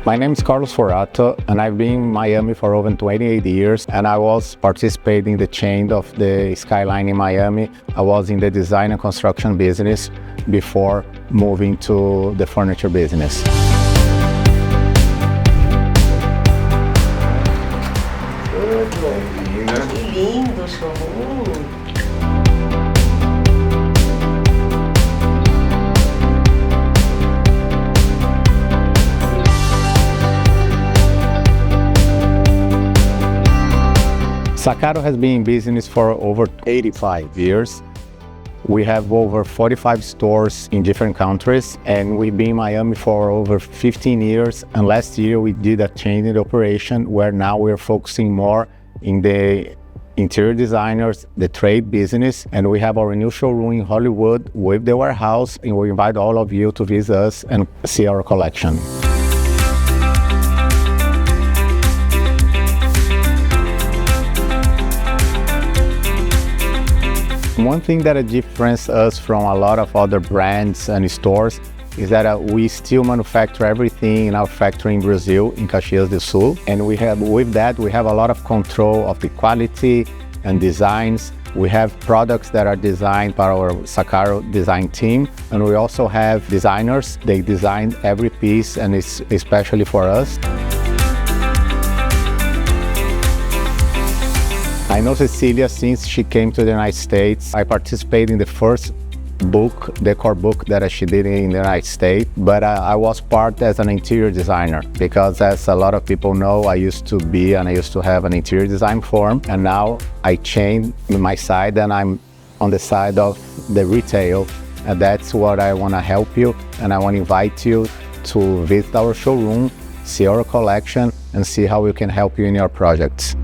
My name is Carlos Forato, and I've been in Miami for over 28 years, and I was participating in the chain of the skyline in Miami. I was in the design and construction business before moving to the furniture business. Que lindo showroom! Saccaro has been in business for over 85 years. We have over 45 stores in different countries, and we've been in Miami for over 15 years. And last year we did a change in the operation where now we're focusing more in the interior designers, the trade business, and we have our new showroom in Hollywood with the warehouse, and we invite all of you to visit us and see our collection. One thing that differentiates us from a lot of other brands and stores is that we still manufacture everything in our factory in Brazil, in Caxias do Sul. And with that, we have a lot of control of the quality and designs. We have products that are designed by our Saccaro design team. And we also have designers. They design every piece, and it's especially for us. I know Cecilia since she came to the United States. I participated in the first book, decor book that she did in the United States, but I was part as an interior designer because, as a lot of people know, I used to have an interior design firm, and now I changed my side and I'm on the side of the retail, and that's what I want to help you, and I want to invite you to visit our showroom, see our collection, and see how we can help you in your projects.